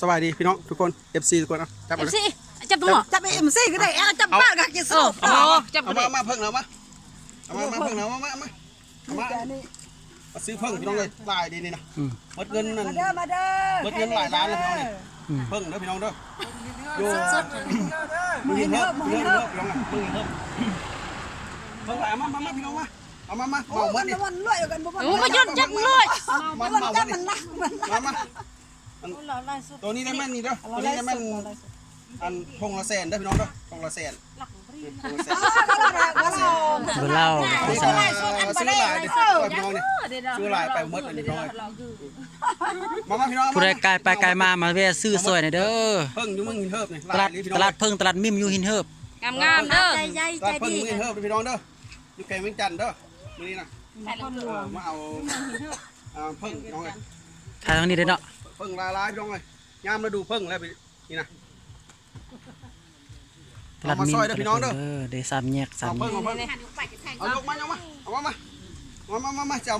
สบายดีพี่น้องทุกคน FC ทุกคนจับมาเลย จับตัวจับไปMCก็ได้จับบ้านก็กินสุกจับมาเพิ่งแล้วมาเพิ่งแล้วมาซื้อเพิ่งพี่น้องเลยลายดีนี่นะหมดเงินนั่นหมดเงินหลายล้านเลยพี่น้องนี่เพิ่งเด้อพี่น้องเด้ออยู่มึงเพิ่มพี่น้องมึงเพิ่งหลายมาพี่น้องมาเอามาเมาเมื่อนี่มันรวยกันบ่มาหยุดจับรวยมันจับมันนักมาตัวนี้ได้แม่นนี่เด้อตัวนี้ได้แม่นอันพงละแสนได้พี่น้องเด้อพงละแสนเล่าซื้อหลายดิพี่น้องนี่ซื้อหลายไปหมดเลยพี่น้องมาพี่น้องผู้ใดไกลไปไกลมาแวะซื้อซอยหน่อยเด้อเพิ่งอยู่เมืองหินเฮิบนี่ตลาดเพิ่งตลาดมิมอยู่หินเฮิบงามเด้อตลาดเพิ่งเมืองหินเฮิบพี่น้องเด้ออยู่แก่เมืองจันทร์เด้อมื้อนี้นะมาเอาเพิ่งพี่น้องเลย ทางนี้เด้อเนาะเพิ่งลายพี่น้องเลยยามฤดูเพิ่งแล้วนี่นะตลาดมิมพี่น้องเด้อได้3แยก3แยกเอายกมาเอามาเจ้า